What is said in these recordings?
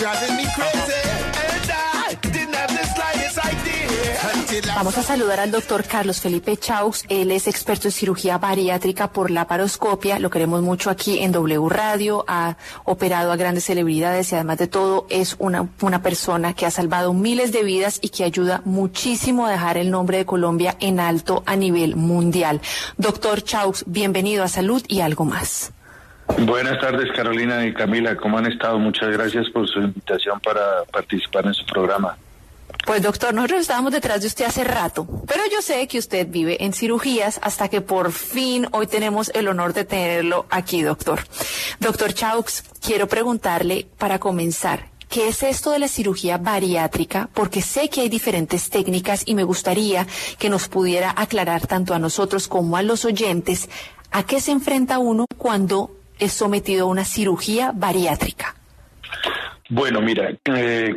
driving me crazy, and I didn't have the slightest idea until I... Vamos a saludar al doctor Carlos Felipe Chaux. Él es experto en cirugía bariátrica por laparoscopia. Lo queremos mucho aquí en W Radio. Ha operado a grandes celebridades y además de todo es una persona que ha salvado miles de vidas y que ayuda muchísimo a dejar el nombre de Colombia en alto a nivel mundial. Doctor Chaux, bienvenido a Salud y Algo Más. Buenas tardes, Carolina y Camila. ¿Cómo han estado? Muchas gracias por su invitación para participar en su programa. Pues doctor, nosotros estábamos detrás de usted hace rato, pero yo sé que usted vive en cirugías hasta que por fin hoy tenemos el honor de tenerlo aquí, doctor. Doctor Chaux, quiero preguntarle para comenzar, ¿qué es esto de la cirugía bariátrica? Porque sé que hay diferentes técnicas y me gustaría que nos pudiera aclarar tanto a nosotros como a los oyentes a qué se enfrenta uno cuando es sometido a una cirugía bariátrica. Bueno, mira,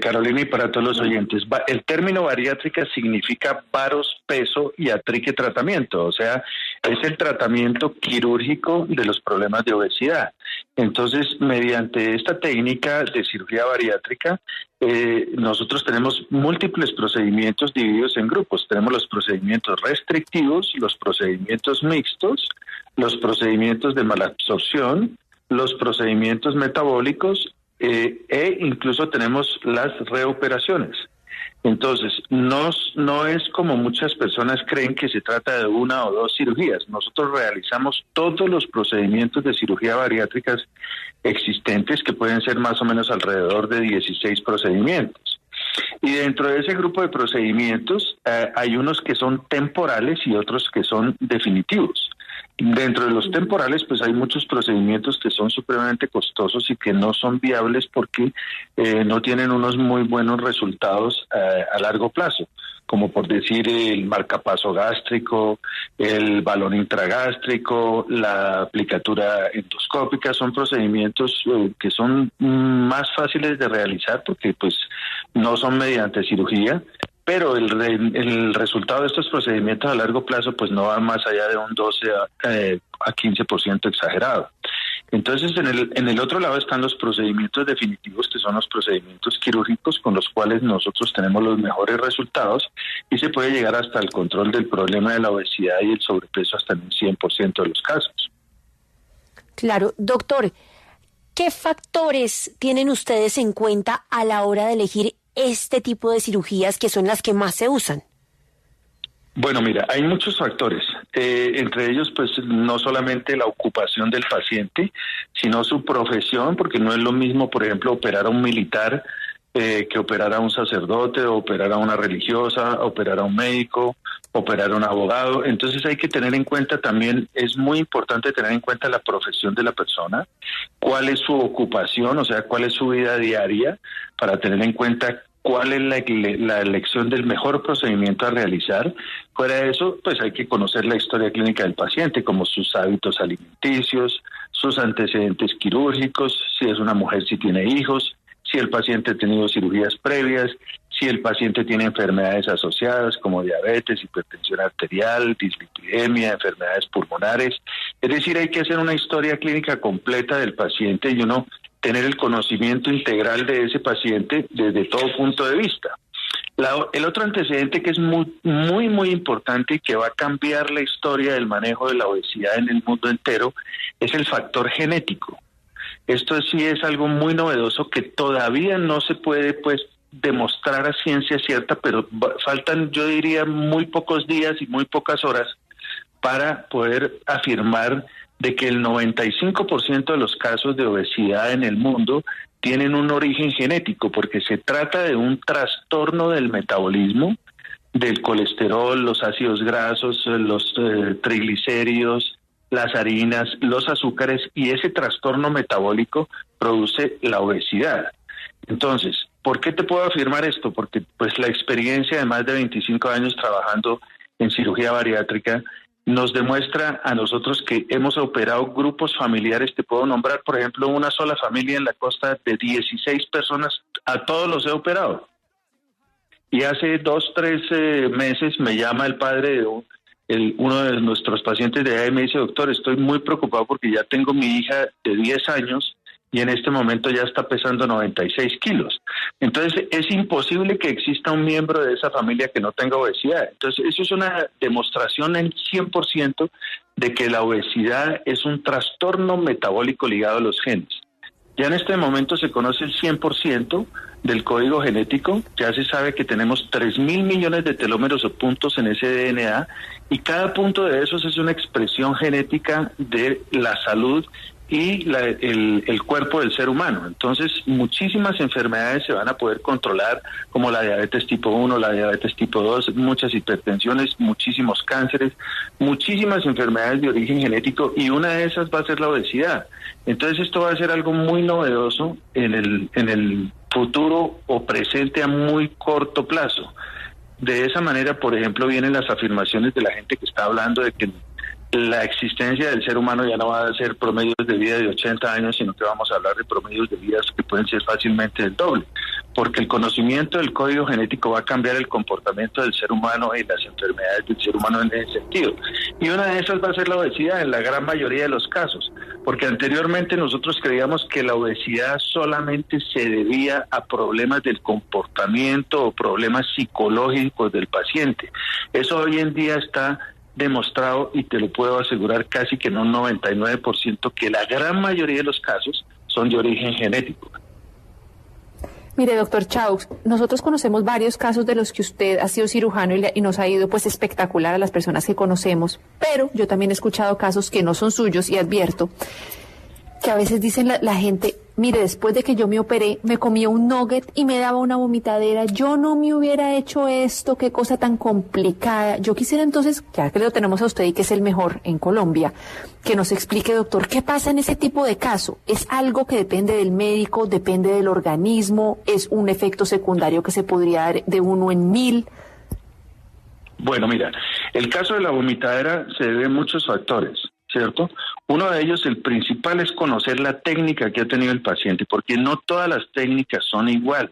Carolina, y para todos los oyentes, el término bariátrica significa varos, peso y atrique tratamiento, o sea, es el tratamiento quirúrgico de los problemas de obesidad. Entonces, mediante esta técnica de cirugía bariátrica, nosotros tenemos múltiples procedimientos divididos en grupos. Tenemos los procedimientos restrictivos, los procedimientos mixtos, los procedimientos de malabsorción, los procedimientos metabólicos, e incluso tenemos las reoperaciones. Entonces, no es como muchas personas creen que se trata de una o dos cirugías. Nosotros realizamos todos los procedimientos de cirugía bariátricas existentes, que pueden ser más o menos alrededor de 16 procedimientos. Y dentro de ese grupo de procedimientos hay unos que son temporales y otros que son definitivos. Dentro de los temporales, pues hay muchos procedimientos que son supremamente costosos y que no son viables porque no tienen unos muy buenos resultados a largo plazo, como por decir el marcapaso gástrico, el balón intragástrico, la aplicatura endoscópica. Son procedimientos que son más fáciles de realizar porque pues no son mediante cirugía. Pero el resultado de estos procedimientos a largo plazo pues no va más allá de un 12 a 15% exagerado. Entonces en el otro lado están los procedimientos definitivos, que son los procedimientos quirúrgicos con los cuales nosotros tenemos los mejores resultados y se puede llegar hasta el control del problema de la obesidad y el sobrepeso hasta en un 100% de los casos. Claro, doctor, ¿qué factores tienen ustedes en cuenta a la hora de elegir este tipo de cirugías que son las que más se usan? Bueno, mira, hay muchos factores, entre ellos pues no solamente la ocupación del paciente, sino su profesión, porque no es lo mismo, por ejemplo, operar a un militar que operar a un sacerdote, operar a una religiosa, operar a un médico, operar a un abogado. Entonces hay que tener en cuenta también, es muy importante tener en cuenta la profesión de la persona, cuál es su ocupación, o sea, cuál es su vida diaria, para tener en cuenta cuál es la elección del mejor procedimiento a realizar. Fuera de eso, pues hay que conocer la historia clínica del paciente, como sus hábitos alimenticios, sus antecedentes quirúrgicos, si es una mujer, si tiene hijos, si el paciente ha tenido cirugías previas, si el paciente tiene enfermedades asociadas como diabetes, hipertensión arterial, dislipidemia, enfermedades pulmonares. Es decir, hay que hacer una historia clínica completa del paciente y uno tener el conocimiento integral de ese paciente desde todo punto de vista. El otro antecedente que es muy importante y que va a cambiar la historia del manejo de la obesidad en el mundo entero es el factor genético. Esto sí es algo muy novedoso que todavía no se puede pues demostrar a ciencia cierta, pero faltan, yo diría, muy pocos días y muy pocas horas para poder afirmar de que el 95% de los casos de obesidad en el mundo tienen un origen genético, porque se trata de un trastorno del metabolismo, del colesterol, los ácidos grasos, los triglicéridos, las harinas, los azúcares, y ese trastorno metabólico produce la obesidad. Entonces, ¿por qué te puedo afirmar esto? Porque pues la experiencia de más de 25 años trabajando en cirugía bariátrica nos demuestra a nosotros que hemos operado grupos familiares. Te puedo nombrar, por ejemplo, una sola familia en la costa de 16 personas, a todos los he operado. Y hace 2-3 meses me llama el padre de uno de nuestros pacientes de allá y me dice: doctor, estoy muy preocupado porque ya tengo mi hija de 10 años y en este momento ya está pesando 96 kilos. Entonces, es imposible que exista un miembro de esa familia que no tenga obesidad. Entonces, eso es una demostración en 100% de que la obesidad es un trastorno metabólico ligado a los genes. Ya en este momento se conoce el 100% del código genético, ya se sabe que tenemos 3.000 millones de telómeros o puntos en ese DNA, y cada punto de esos es una expresión genética de la salud y el cuerpo del ser humano. Entonces, muchísimas enfermedades se van a poder controlar, como la diabetes tipo 1, la diabetes tipo 2, muchas hipertensiones, muchísimos cánceres, muchísimas enfermedades de origen genético, y una de esas va a ser la obesidad. Entonces, esto va a ser algo muy novedoso en el futuro o presente a muy corto plazo. De esa manera, por ejemplo, vienen las afirmaciones de la gente que está hablando de que la existencia del ser humano ya no va a ser promedios de vida de 80 años, sino que vamos a hablar de promedios de vidas que pueden ser fácilmente el doble, porque el conocimiento del código genético va a cambiar el comportamiento del ser humano y las enfermedades del ser humano en ese sentido. Y una de esas va a ser la obesidad en la gran mayoría de los casos, porque anteriormente nosotros creíamos que la obesidad solamente se debía a problemas del comportamiento o problemas psicológicos del paciente. Eso hoy en día está demostrado, y te lo puedo asegurar casi que en un 99%, que la gran mayoría de los casos son de origen genético. Mire, doctor Chaux, nosotros conocemos varios casos de los que usted ha sido cirujano y nos ha ido pues espectacular a las personas que conocemos, pero yo también he escuchado casos que no son suyos, y advierto que a veces dicen la gente, mire, después de que yo me operé, me comí un nugget y me daba una vomitadera, yo no me hubiera hecho esto, qué cosa tan complicada. Yo quisiera entonces, ya que lo tenemos a usted y que es el mejor en Colombia, que nos explique, doctor, qué pasa en ese tipo de caso. ¿Es algo que depende del médico, depende del organismo, es un efecto secundario que se podría dar de 1 en 1000? Bueno, mira, el caso de la vomitadera se debe a muchos factores, ¿cierto? Uno de ellos, el principal, es conocer la técnica que ha tenido el paciente, porque no todas las técnicas son iguales.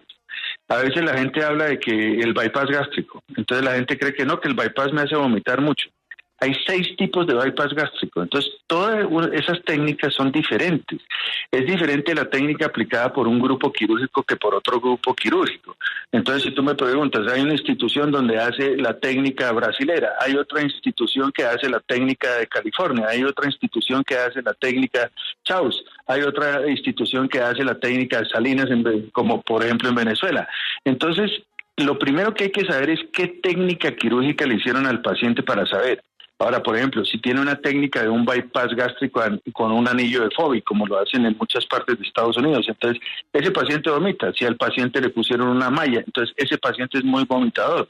A veces la gente habla de que el bypass gástrico, entonces la gente cree que no, que el bypass me hace vomitar mucho. Hay 6 tipos de bypass gástrico, entonces todas esas técnicas son diferentes. Es diferente la técnica aplicada por un grupo quirúrgico que por otro grupo quirúrgico. Entonces, si tú me preguntas, hay una institución donde hace la técnica brasilera, hay otra institución que hace la técnica de California, hay otra institución que hace la técnica Chaux, hay otra institución que hace la técnica de Salinas, como por ejemplo en Venezuela. Entonces, lo primero que hay que saber es qué técnica quirúrgica le hicieron al paciente para saber. Ahora, por ejemplo, si tiene una técnica de un bypass gástrico con un anillo de Foley, como lo hacen en muchas partes de Estados Unidos, entonces ese paciente vomita. Si al paciente le pusieron una malla, entonces ese paciente es muy vomitador.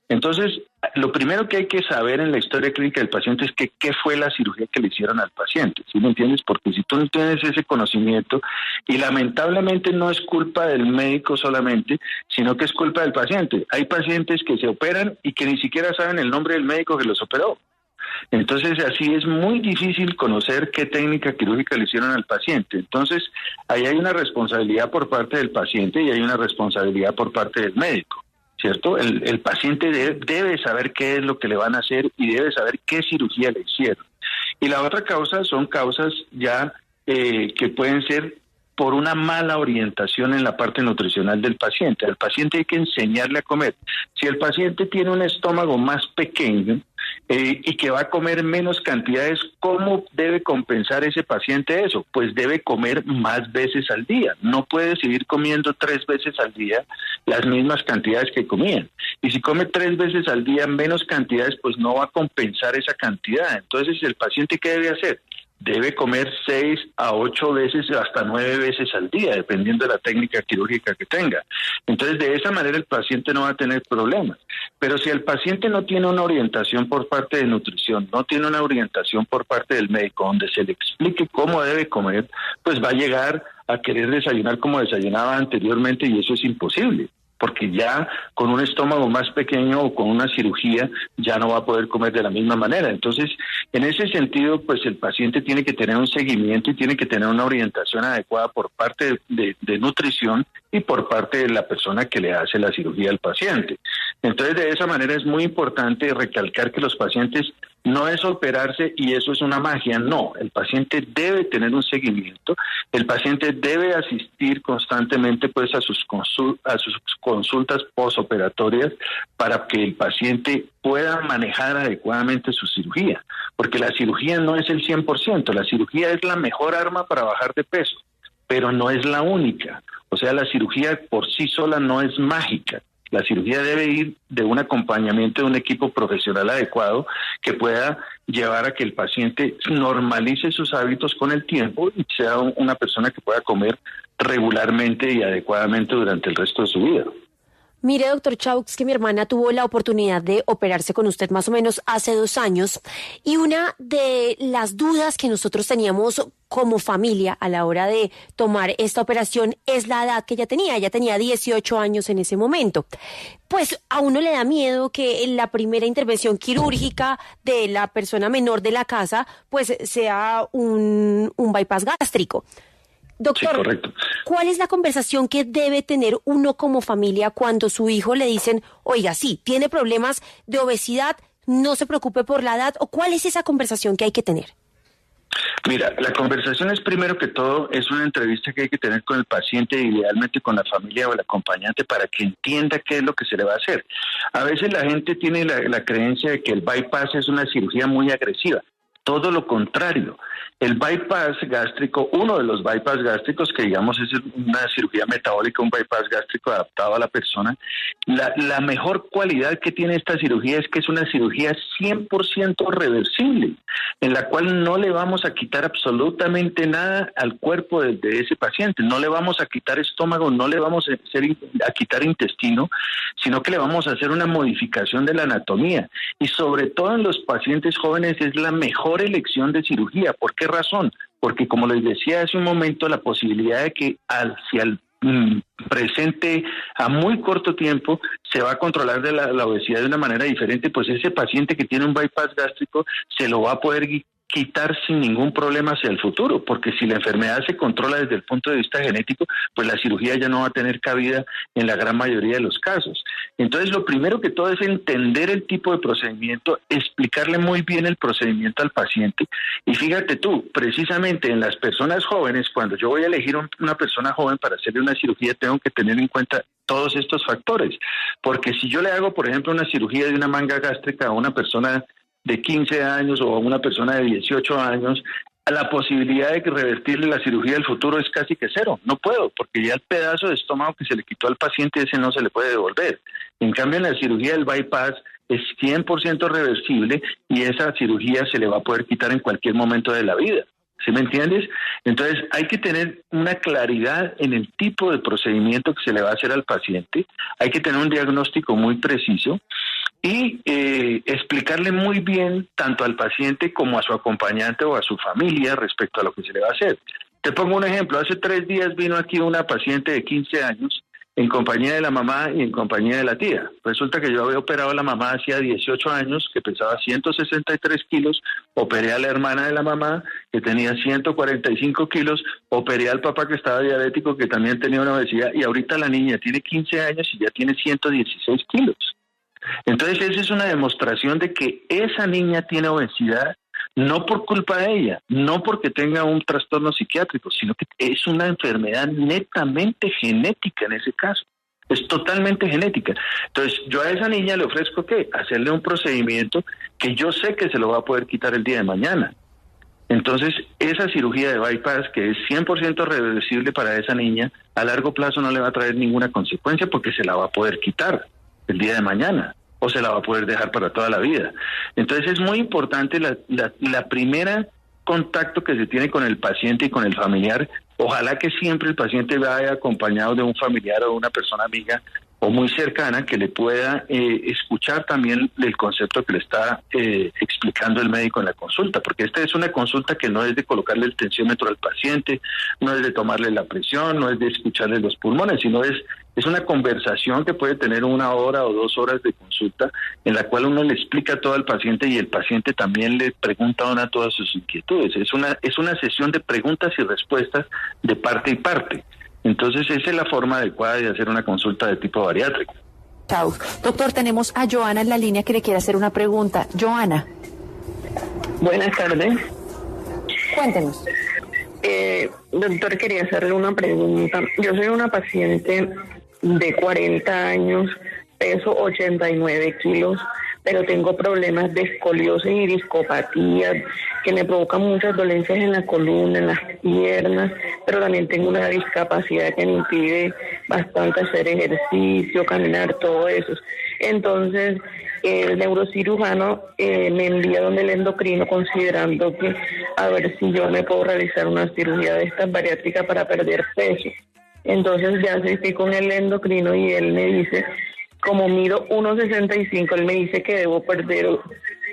Entonces, lo primero que hay que saber en la historia clínica del paciente es que qué fue la cirugía que le hicieron al paciente, ¿sí me entiendes? Porque si tú no tienes ese conocimiento, y lamentablemente no es culpa del médico solamente, sino que es culpa del paciente. Hay pacientes que se operan y que ni siquiera saben el nombre del médico que los operó. Entonces, así es muy difícil conocer qué técnica quirúrgica le hicieron al paciente. Entonces, ahí hay una responsabilidad por parte del paciente y hay una responsabilidad por parte del médico, ¿cierto? El paciente debe saber qué es lo que le van a hacer y debe saber qué cirugía le hicieron. Y la otra causa son causas ya que pueden ser por una mala orientación en la parte nutricional del paciente. Al paciente hay que enseñarle a comer. Si el paciente tiene un estómago más pequeño y que va a comer menos cantidades, ¿cómo debe compensar ese paciente eso? Pues debe comer más veces al día. No puede seguir comiendo 3 veces al día las mismas cantidades que comían. Y si come 3 veces al día menos cantidades, pues no va a compensar esa cantidad. Entonces, ¿el paciente qué debe hacer? Debe comer 6 a 8 veces, hasta 9 veces al día, dependiendo de la técnica quirúrgica que tenga. Entonces, de esa manera el paciente no va a tener problemas. Pero si el paciente no tiene una orientación por parte de nutrición, no tiene una orientación por parte del médico donde se le explique cómo debe comer, pues va a llegar a querer desayunar como desayunaba anteriormente, y eso es imposible, porque ya con un estómago más pequeño o con una cirugía ya no va a poder comer de la misma manera. Entonces, en ese sentido, pues el paciente tiene que tener un seguimiento y tiene que tener una orientación adecuada por parte de nutrición y por parte de la persona que le hace la cirugía al paciente. Entonces, de esa manera es muy importante recalcar que los pacientes No es operarse y eso es una magia, no. El paciente debe tener un seguimiento, el paciente debe asistir constantemente pues a sus consultas posoperatorias para que el paciente pueda manejar adecuadamente su cirugía, porque la cirugía no es el 100%, la cirugía es la mejor arma para bajar de peso, pero no es la única. O sea, la cirugía por sí sola no es mágica. La cirugía debe ir de un acompañamiento de un equipo profesional adecuado que pueda llevar a que el paciente normalice sus hábitos con el tiempo y sea una persona que pueda comer regularmente y adecuadamente durante el resto de su vida. Mire, doctor Chaux, que mi hermana tuvo la oportunidad de operarse con usted más o menos hace 2 años y una de las dudas que nosotros teníamos como familia a la hora de tomar esta operación es la edad que ella tenía. Ella tenía 18 años en ese momento. Pues a uno le da miedo que la primera intervención quirúrgica de la persona menor de la casa pues sea un bypass gástrico. Doctor, sí, ¿cuál es la conversación que debe tener uno como familia cuando su hijo le dicen, oiga, sí, tiene problemas de obesidad, no se preocupe por la edad? ¿O cuál es esa conversación que hay que tener? Mira, la conversación es primero que todo, es una entrevista que hay que tener con el paciente, idealmente con la familia o el acompañante, para que entienda qué es lo que se le va a hacer. A veces la gente tiene la creencia de que el bypass es una cirugía muy agresiva. Todo lo contrario. El bypass gástrico, uno de los bypass gástricos, que digamos es una cirugía metabólica, un bypass gástrico adaptado a la persona, la mejor cualidad que tiene esta cirugía es que es una cirugía 100% reversible, en la cual no le vamos a quitar absolutamente nada al cuerpo de ese paciente, no le vamos a quitar estómago, no le vamos a quitar intestino, sino que le vamos a hacer una modificación de la anatomía, y sobre todo en los pacientes jóvenes es la mejor elección de cirugía. ¿Por qué razón? Porque, como les decía hace un momento, la posibilidad de que hacia el presente a muy corto tiempo se va a controlar de la obesidad de una manera diferente, pues ese paciente que tiene un bypass gástrico se lo va a poder quitar sin ningún problema hacia el futuro, porque si la enfermedad se controla desde el punto de vista genético, pues la cirugía ya no va a tener cabida en la gran mayoría de los casos. Entonces, lo primero que todo es entender el tipo de procedimiento, explicarle muy bien el procedimiento al paciente, y fíjate tú, precisamente en las personas jóvenes, cuando yo voy a elegir una persona joven para hacerle una cirugía, tengo que tener en cuenta todos estos factores, porque si yo le hago, por ejemplo, una cirugía de una manga gástrica a una persona de 15 años o a una persona de 18 años, la posibilidad de que revertirle la cirugía del futuro es casi que cero. No puedo, porque ya el pedazo de estómago que se le quitó al paciente ese no se le puede devolver. En cambio, en la cirugía del bypass es 100% reversible y esa cirugía se le va a poder quitar en cualquier momento de la vida. ¿Sí me entiendes? Entonces hay que tener una claridad en el tipo de procedimiento que se le va a hacer al paciente, hay que tener un diagnóstico muy preciso y explicarle muy bien tanto al paciente como a su acompañante o a su familia respecto a lo que se le va a hacer. Te pongo un ejemplo, hace 3 días vino aquí una paciente de 15 años en compañía de la mamá y en compañía de la tía. Resulta que yo había operado a la mamá hacía 18 años, que pesaba 163 kilos, operé a la hermana de la mamá, que tenía 145 kilos, operé al papá que estaba diabético, que también tenía una obesidad, y ahorita la niña tiene 15 años y ya tiene 116 kilos. Entonces esa es una demostración de que esa niña tiene obesidad no por culpa de ella, no porque tenga un trastorno psiquiátrico, sino que es una enfermedad netamente genética en ese caso. Es totalmente genética. Entonces, yo a esa niña le ofrezco, ¿qué? Hacerle un procedimiento que yo sé que se lo va a poder quitar el día de mañana. Entonces, esa cirugía de bypass, que es 100% reversible para esa niña, a largo plazo no le va a traer ninguna consecuencia porque se la va a poder quitar el día de mañana, o se la va a poder dejar para toda la vida. Entonces es muy importante la primera contacto que se tiene con el paciente y con el familiar. Ojalá que siempre el paciente vaya acompañado de un familiar o de una persona amiga o muy cercana que le pueda escuchar también el concepto que le está explicando el médico en la consulta, porque esta es una consulta que no es de colocarle el tensiómetro al paciente, no es de tomarle la presión, no es de escucharle los pulmones, sino es una conversación que puede tener 1 hora o 2 horas de consulta en la cual uno le explica todo al paciente y el paciente también le pregunta a una todas sus inquietudes. Es una sesión de preguntas y respuestas de parte y parte. Entonces esa es la forma adecuada de hacer una consulta de tipo bariátrico. Chao. Doctor, tenemos a Joana en la línea que le quiere hacer una pregunta. Joana. Buenas tardes. Cuéntenos. Doctor, quería hacerle una pregunta. Yo soy una paciente de 40 años, peso 89 kilos, pero tengo problemas de escoliosis y discopatía que me provocan muchas dolencias en la columna, en las piernas, pero también tengo una discapacidad que me impide bastante hacer ejercicio, caminar, todo eso. Entonces, el neurocirujano me envía donde el endocrino, considerando que a ver si yo me puedo realizar una cirugía de estas bariátrica para perder peso. Entonces ya estoy con el endocrino y él me dice, como mido 1,65, él me dice que debo perder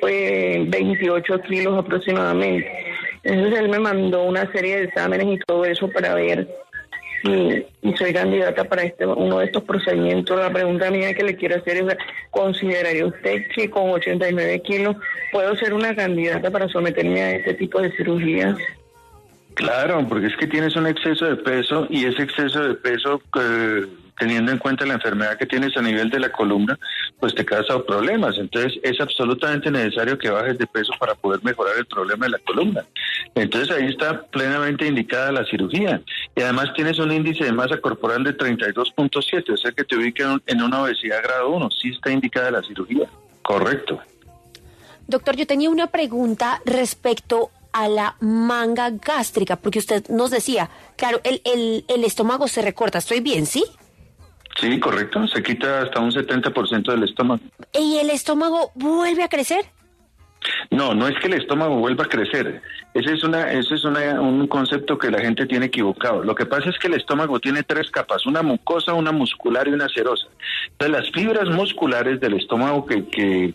28 kilos aproximadamente. Entonces él me mandó una serie de exámenes y todo eso para ver si soy candidata para uno de estos procedimientos. La pregunta mía que le quiero hacer es, ¿consideraría usted que con 89 kilos puedo ser una candidata para someterme a este tipo de cirugías? Claro, porque es que tienes un exceso de peso y ese exceso de peso, teniendo en cuenta la enfermedad que tienes a nivel de la columna, pues te causa problemas. Entonces es absolutamente necesario que bajes de peso para poder mejorar el problema de la columna. Entonces ahí está plenamente indicada la cirugía. Y además tienes un índice de masa corporal de 32.7, o sea que te ubica en una obesidad grado 1. Sí está indicada la cirugía. Correcto. Doctor, yo tenía una pregunta respecto a la manga gástrica, porque usted nos decía, claro, el estómago se recorta, ¿estoy bien, sí? Sí, correcto, se quita hasta un 70% del estómago. ¿Y el estómago vuelve a crecer? No, no es que el estómago vuelva a crecer. Ese es un concepto que la gente tiene equivocado. Lo que pasa es que el estómago tiene 3 capas, una mucosa, una muscular y una serosa. Entonces las fibras musculares del estómago que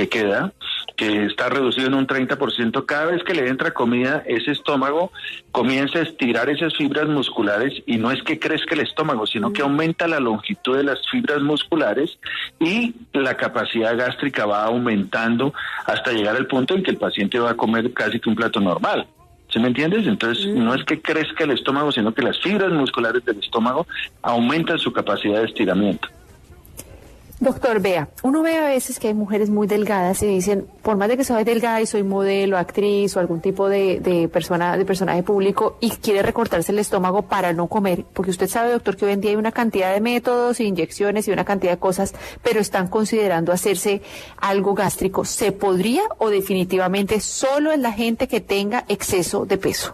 queda, que está reducido en un 30%, cada vez que le entra comida, ese estómago comienza a estirar esas fibras musculares y no es que crezca el estómago, sino que aumenta la longitud de las fibras musculares y la capacidad gástrica va aumentando hasta llegar al punto en que el paciente va a comer casi que un plato normal. ¿Sí me entiendes? Entonces no es que crezca el estómago, sino que las fibras musculares del estómago aumentan su capacidad de estiramiento. Doctor, vea, uno ve a veces que hay mujeres muy delgadas y dicen, por más de que soy delgada y soy modelo, actriz o algún tipo de personaje público y quiere recortarse el estómago para no comer, porque usted sabe, doctor, que hoy en día hay una cantidad de métodos, inyecciones y una cantidad de cosas, pero están considerando hacerse algo gástrico. ¿Se podría o definitivamente solo es la gente que tenga exceso de peso?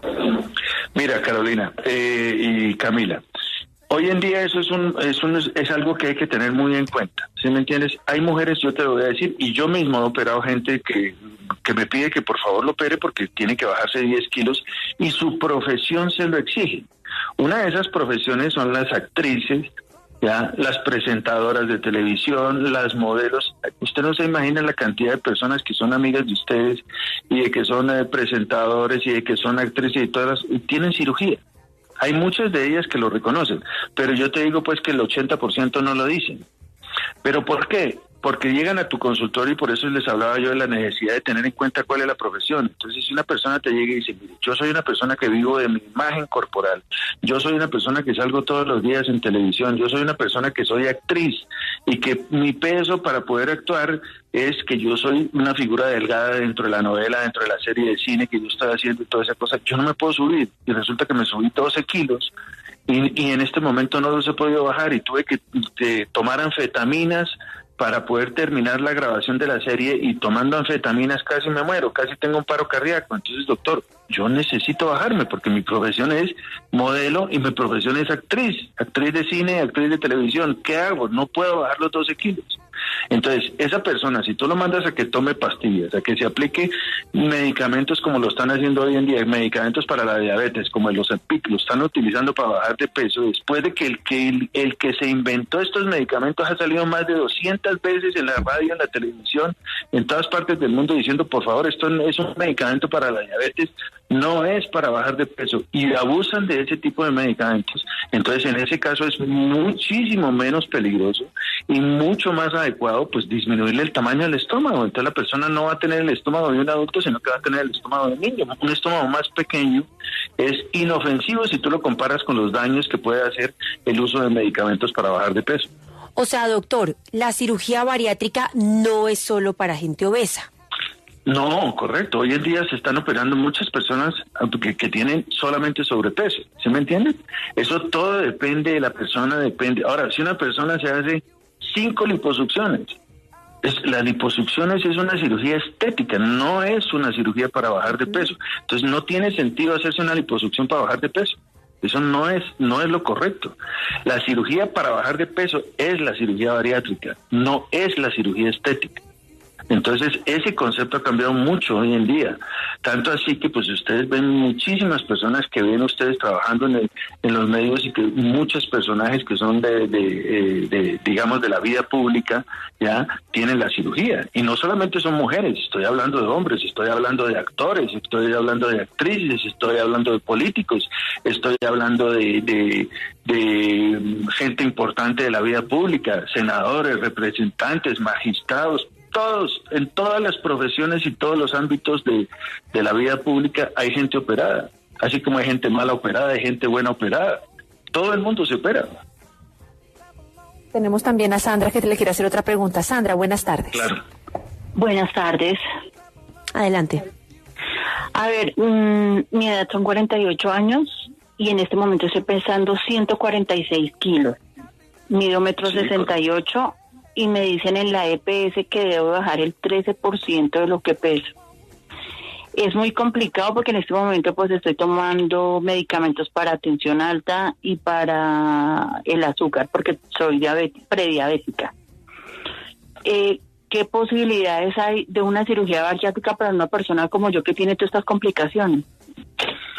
Mira, Carolina y Camila, hoy en día eso es algo que hay que tener muy en cuenta, ¿sí me entiendes? Hay mujeres, yo te lo voy a decir, y yo mismo he operado gente que me pide que por favor lo opere porque tiene que bajarse 10 kilos y su profesión se lo exige. Una de esas profesiones son las actrices, ya, las presentadoras de televisión, las modelos. Usted no se imagina la cantidad de personas que son amigas de ustedes y de que son presentadores y de que son actrices y todas y tienen cirugía. Hay muchas de ellas que lo reconocen, pero yo te digo pues que el 80% no lo dicen. ¿Pero por qué? Porque llegan a tu consultorio y por eso les hablaba yo de la necesidad de tener en cuenta cuál es la profesión. Entonces, si una persona te llega y dice, mire, yo soy una persona que vivo de mi imagen corporal, yo soy una persona que salgo todos los días en televisión, yo soy una persona que soy actriz y que mi peso para poder actuar es que yo soy una figura delgada dentro de la novela, dentro de la serie de cine que yo estoy haciendo y toda esa cosa, yo no me puedo subir y resulta que me subí 12 kilos y en este momento no los he podido bajar y tuve que tomar anfetaminas para poder terminar la grabación de la serie y tomando anfetaminas casi me muero, casi tengo un paro cardíaco. Entonces, doctor, yo necesito bajarme porque mi profesión es modelo y mi profesión es actriz de cine, actriz de televisión. ¿Qué hago? No puedo bajar los 12 kilos. Entonces, esa persona, si tú lo mandas a que tome pastillas, a que se aplique medicamentos como lo están haciendo hoy en día, medicamentos para la diabetes, como el Ozempic, lo están utilizando para bajar de peso, después de que el que se inventó estos medicamentos ha salido más de 200 veces en la radio, en la televisión, en todas partes del mundo diciendo, por favor, esto no es un medicamento para la diabetes, no es para bajar de peso, y abusan de ese tipo de medicamentos. Entonces, en ese caso es muchísimo menos peligroso y mucho más adecuado, pues disminuirle el tamaño del estómago. Entonces la persona no va a tener el estómago de un adulto, sino que va a tener el estómago de un niño. Un estómago más pequeño es inofensivo si tú lo comparas con los daños que puede hacer el uso de medicamentos para bajar de peso. O sea, doctor, la cirugía bariátrica no es solo para gente obesa. No, correcto. Hoy en día se están operando muchas personas que tienen solamente sobrepeso. ¿Sí me entienden? Eso todo depende de la persona, depende. Ahora, si una persona se hace 5 liposucciones, las liposucciones es una cirugía estética, no es una cirugía para bajar de peso. Entonces no tiene sentido hacerse una liposucción para bajar de peso. Eso no es lo correcto. La cirugía para bajar de peso es la cirugía bariátrica, no es la cirugía estética. Entonces, ese concepto ha cambiado mucho hoy en día. Tanto así que pues ustedes ven muchísimas personas que ven ustedes trabajando en los medios y que muchos personajes que son digamos, de la vida pública, ya tienen la cirugía. Y no solamente son mujeres, estoy hablando de hombres, estoy hablando de actores, estoy hablando de actrices, estoy hablando de políticos, estoy hablando de gente importante de la vida pública, senadores, representantes, magistrados. Todos, en todas las profesiones y todos los ámbitos de la vida pública hay gente operada. Así como hay gente mala operada, hay gente buena operada. Todo el mundo se opera. Tenemos también a Sandra que le quiere hacer otra pregunta. Sandra, buenas tardes. Claro. Buenas tardes. Adelante. A ver, mi edad son 48 años y en este momento estoy pesando 146 kilos. Mido 1,68 m. Y me dicen en la EPS que debo bajar el 13% de lo que peso. Es muy complicado porque en este momento pues estoy tomando medicamentos para tensión alta y para el azúcar porque soy prediabética. ¿Qué posibilidades hay de una cirugía bariátrica para una persona como yo que tiene todas estas complicaciones?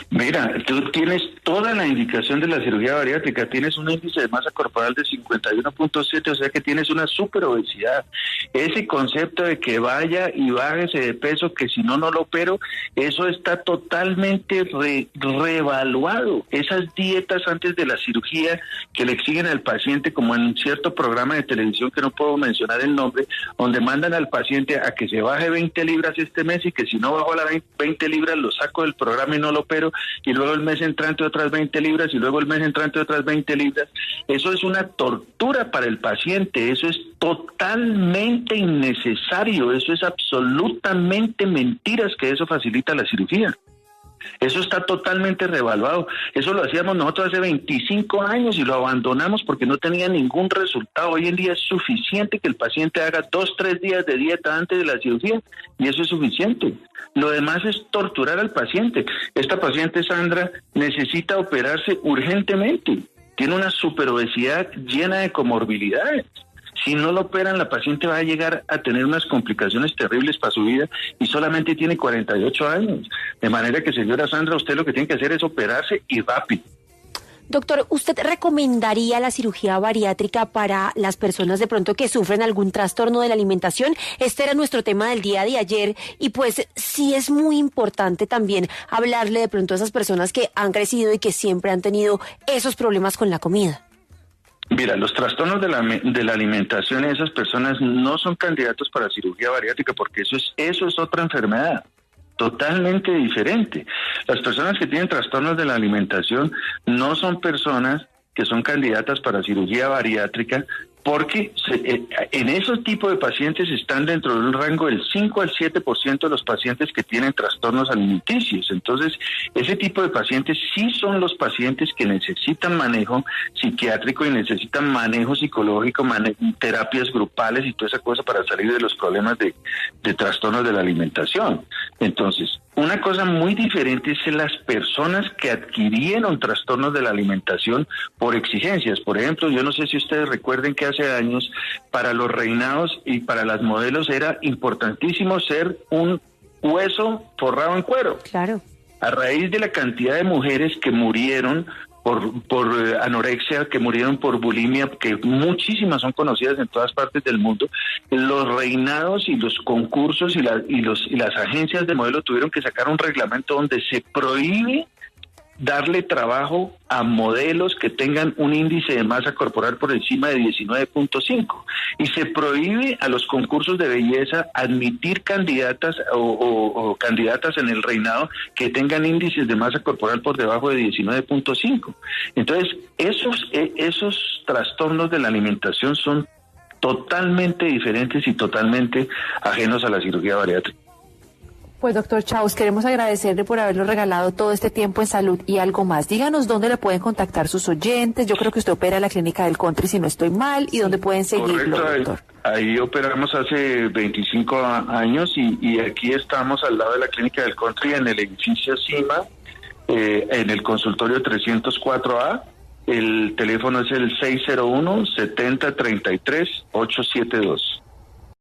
Mira, tú tienes toda la indicación de la cirugía bariátrica, tienes un índice de masa corporal de 51.7, o sea que tienes una superobesidad. Ese concepto de que vaya y bájese de peso, que si no, no lo opero, eso está totalmente reevaluado. Esas dietas antes de la cirugía que le exigen al paciente, como en un cierto programa de televisión que no puedo mencionar el nombre, donde mandan al paciente a que se baje 20 libras este mes y que si no bajo las 20 libras lo saco del programa y no lo opero, y luego el mes entrante otras 20 libras y luego el mes entrante otras 20 libras. Eso es una tortura para el paciente, eso es totalmente innecesario, eso es absolutamente mentiras que eso facilita la cirugía. Eso está totalmente revaluado. Eso lo hacíamos nosotros hace 25 años y lo abandonamos porque no tenía ningún resultado. Hoy en día es suficiente que el paciente haga 2-3 días de dieta antes de la cirugía y eso es suficiente. Lo demás es torturar al paciente. Esta paciente, Sandra, necesita operarse urgentemente. Tiene una superobesidad llena de comorbilidades. Si no lo operan, la paciente va a llegar a tener unas complicaciones terribles para su vida y solamente tiene 48 años. De manera que, señora Sandra, usted lo que tiene que hacer es operarse y rápido. Doctor, ¿usted recomendaría la cirugía bariátrica para las personas de pronto que sufren algún trastorno de la alimentación? Este era nuestro tema del día de ayer y pues sí es muy importante también hablarle de pronto a esas personas que han crecido y que siempre han tenido esos problemas con la comida. Mira, los trastornos de la alimentación, esas personas no son candidatos para cirugía bariátrica porque eso es otra enfermedad totalmente diferente. Las personas que tienen trastornos de la alimentación no son personas que son candidatas para cirugía bariátrica porque en esos tipos de pacientes están dentro de un rango del 5 al 7% de los pacientes que tienen trastornos alimenticios. Entonces, ese tipo de pacientes sí son los pacientes que necesitan manejo psiquiátrico y necesitan manejo psicológico, terapias grupales y toda esa cosa para salir de los problemas de trastornos de la alimentación. Entonces, una cosa muy diferente es las personas que adquirieron trastornos de la alimentación por exigencias. Por ejemplo, yo no sé si ustedes recuerden que hace años para los reinados y para las modelos era importantísimo ser un hueso forrado en cuero. Claro. A raíz de la cantidad de mujeres que murieron por anorexia, que murieron por bulimia, que muchísimas son conocidas en todas partes del mundo, los reinados y los concursos y las agencias de modelo tuvieron que sacar un reglamento donde se prohíbe darle trabajo a modelos que tengan un índice de masa corporal por encima de 19.5 y se prohíbe a los concursos de belleza admitir candidatas o candidatas en el reinado que tengan índices de masa corporal por debajo de 19.5. Entonces, esos trastornos de la alimentación son totalmente diferentes y totalmente ajenos a la cirugía bariátrica. Pues doctor Chaux, queremos agradecerle por habernos regalado todo este tiempo en salud y algo más. Díganos dónde le pueden contactar sus oyentes. Yo creo que usted opera en la Clínica del Country, si no estoy mal, y dónde pueden seguirlo, Correcto, doctor. ahí operamos hace 25 años y aquí estamos al lado de la Clínica del Country en el edificio Cima, en el consultorio 304A. El teléfono es el 601-7033-872.